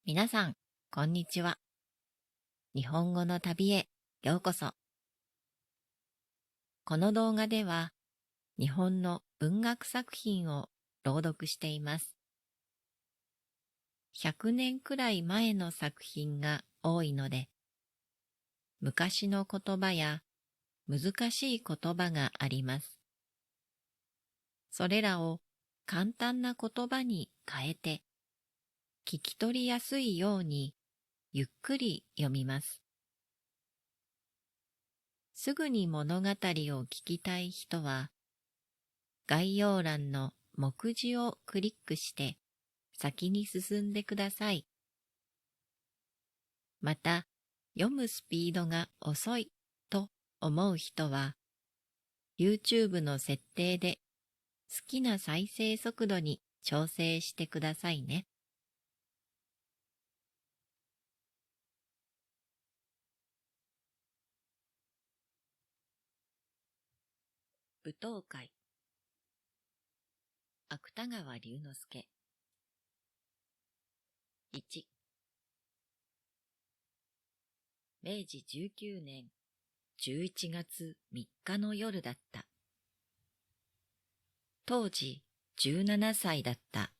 皆さん、こんにちは。日本語の旅へようこそ。この動画では、日本の文学作品を朗読しています。100年くらい前の作品が多いので、昔の言葉や難しい言葉があります。それらを簡単な言葉に変えて、聞き取りやすいようにゆっくり読みます。すぐに物語を聞きたい人は、概要欄の目次をクリックして先に進んでください。また、読むスピードが遅いと思う人は、YouTube の設定で好きな再生速度に調整してくださいね。舞踏会。芥川龍之介。1、明治19年11月3日の夜だった。当時17歳だった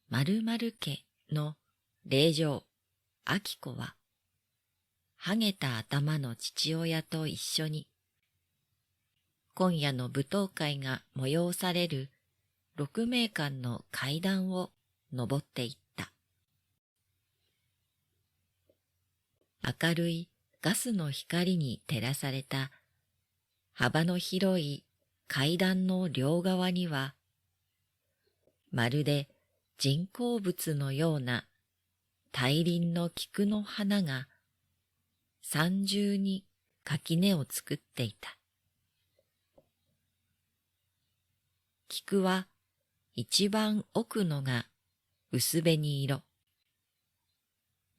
〇〇家の令嬢、明子は、はげた頭の父親と一緒に、今夜の舞踏会が催される鹿鳴館の階段を登っていった。明るいガスの光に照らされた幅の広い階段の両側には、まるで人工物のような大輪の菊の花が三重に垣根を作っていた。菊は一番奥のが薄紅色、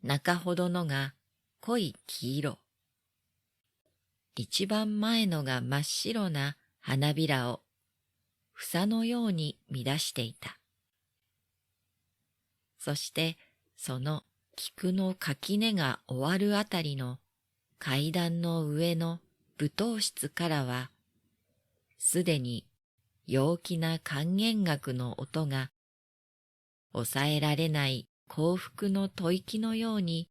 中ほどのが濃い黄色、一番前のが真っ白な花びらを房のように乱していた。そしてその菊の垣根が終わるあたりの階段の上の舞踏室からは、すでに陽気な管弦楽の音が抑えられない幸福の吐息のように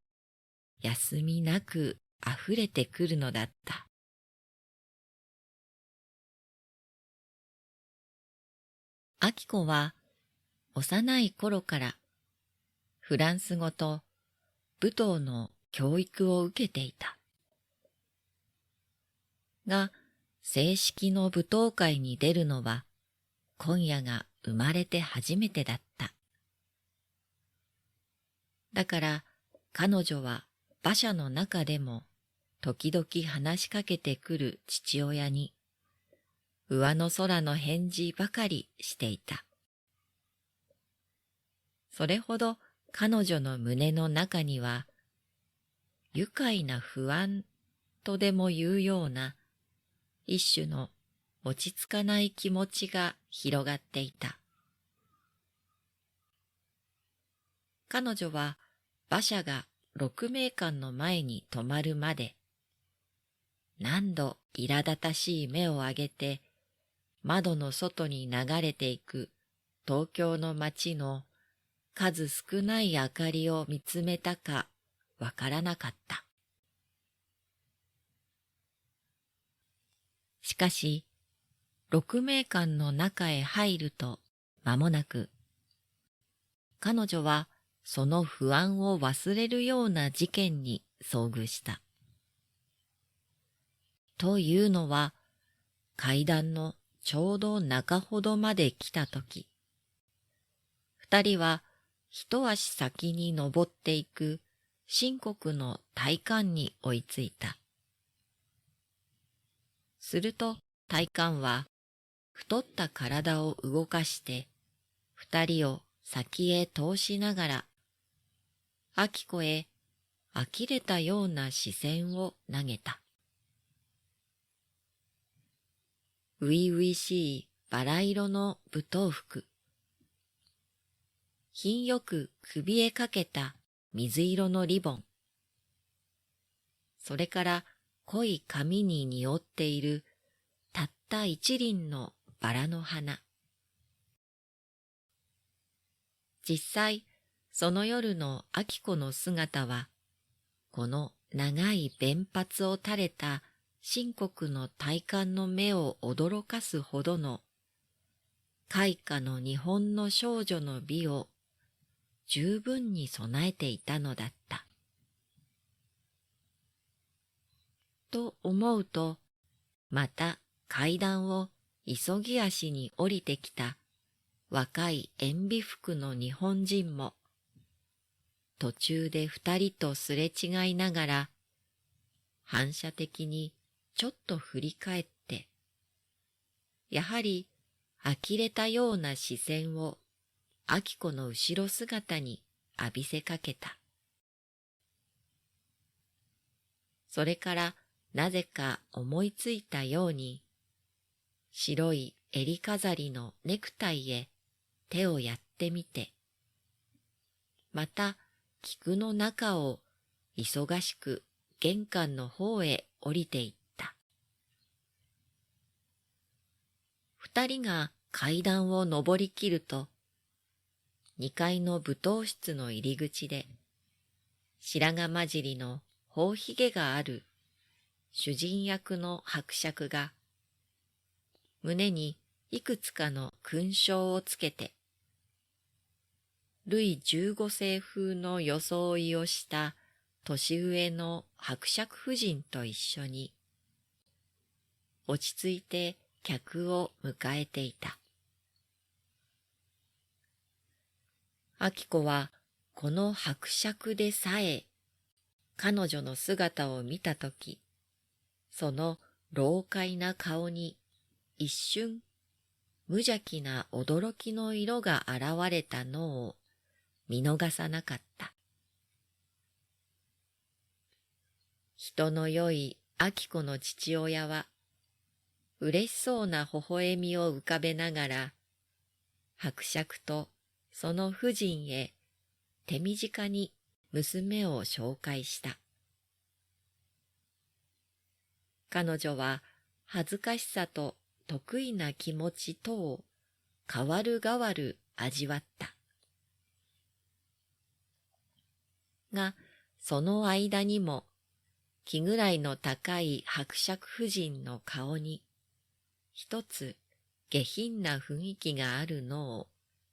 休みなくあふれてくるのだった。明子は幼い頃からフランス語と舞踏の教育を受けていた。が、正式の舞踏会に出るのは今夜が生まれて初めてだった。だから彼女は馬車の中でも時々話しかけてくる父親に上の空の返事ばかりしていた。それほど彼女の胸の中には愉快な不安とでも言うような一種の落ち着かない気持ちが広がっていた。彼女は馬車が鹿鳴館の前に止まるまで何度苛立たしい目を上げて窓の外に流れていく東京の街の数少ない明かりを見つめたかわからなかった。しかし、鹿鳴館の中へ入ると間もなく、彼女はその不安を忘れるような事件に遭遇した。というのは、階段のちょうど中ほどまで来たとき、二人は一足先に登っていく秦国の大官に追いついた。すると大官は太った体を動かして二人を先へ通しながら、明子へ呆れたような視線を投げた。初々しいバラ色の舞踏服。品よく首へかけた水色のリボン、それから濃い髪に匂っているたった一輪のバラの花。実際、その夜の秋子の姿は、この長い弁髪を垂れた深黒の体幹の目を驚かすほどの開花の日本の少女の美を十分に備えていたのだった。と思うと、また階段を急ぎ足に降りてきた若い塩ビ服の日本人も、途中で二人とすれ違いながら、反射的にちょっと振り返って、やはり呆れたような視線を秋子の後ろ姿に浴びせかけた。それからなぜか思いついたように、白い襟飾りのネクタイへ手をやってみて、また菊の中を忙しく玄関の方へ降りていった。二人が階段を上りきると、二階の舞踏室の入り口で、白髪混じりの頬ひげがある主人役の伯爵が、胸にいくつかの勲章をつけて、ルイ15世風の装いをした年上の伯爵夫人と一緒に、落ち着いて客を迎えていた。秋子はこの伯爵でさえ、彼女の姿を見たとき、その老快な顔に一瞬無邪気な驚きの色が現れたのを見逃さなかった。人の良い秋子の父親は、嬉しそうな微笑みを浮かべながら、伯爵とその夫人へ手短に娘を紹介した。彼女は恥ずかしさと得意な気持ちとを代わる代わる味わった。が、その間にも、気ぐらいの高い伯爵夫人の顔に、一つ下品な雰囲気があるのを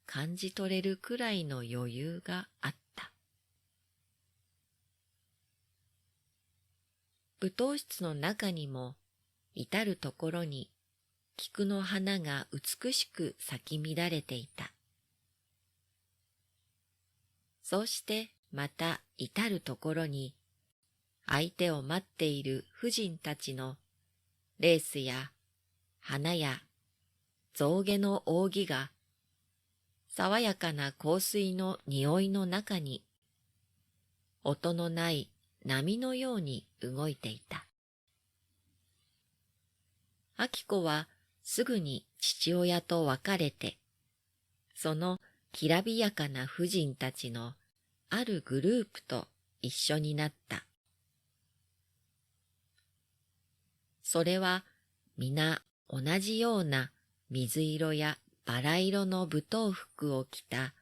感じ取れるくらいの余裕があった。舞踏室の中にも、至るところに、菊の花が美しく咲き乱れていた。そうしてまた至るところに、相手を待っている婦人たちのレースや花や象牙の扇が、爽やかな香水の匂いの中に、音のない波のように動いていた。秋子はすぐに父親と別れて、そのきらびやかな婦人たちのあるグループと一緒になった。それは皆同じような水色やバラ色の舞踏服を着た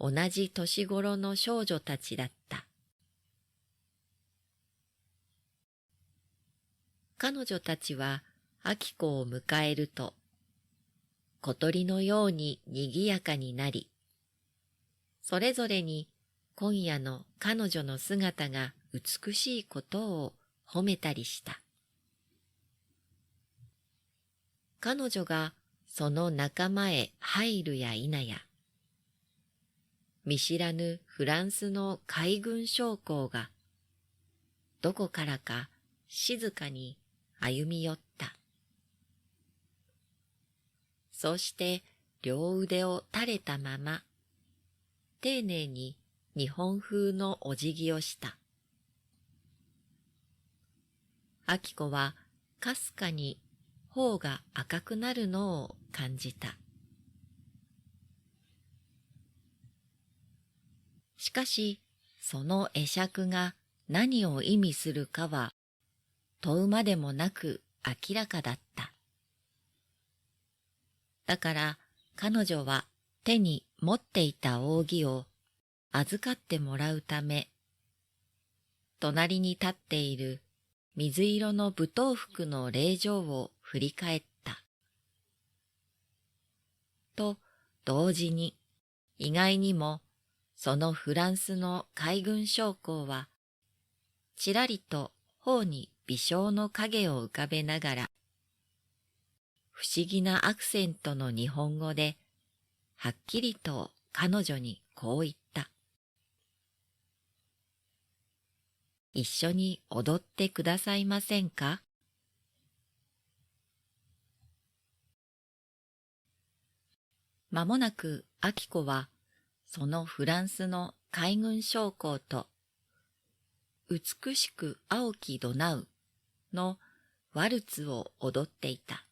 同じ年頃の少女たちだった。彼女たちは秋子を迎えると、小鳥のようににぎやかになり、それぞれに今夜の彼女の姿が美しいことを褒めたりした。彼女がその仲間へ入るや否や、見知らぬフランスの海軍将校が、どこからか静かに歩み寄った。そして両腕を垂れたまま、丁寧に日本風のお辞儀をした。秋子はかすかに頬が赤くなるのを感じた。しかし、その会釈が何を意味するかは問うまでもなく明らかだった。だから彼女は手に持っていた扇を預かってもらうため、隣に立っている水色の舞踏服の令嬢を振り返った。と同時に、意外にもそのフランスの海軍将校は、ちらりと頬に微笑の影を浮かべながら、不思議なアクセントの日本語で、はっきりと彼女にこう言った。一緒に踊ってくださいませんか？まもなくアキコは、そのフランスの海軍将校と、美しく青きドナウのワルツを踊っていた。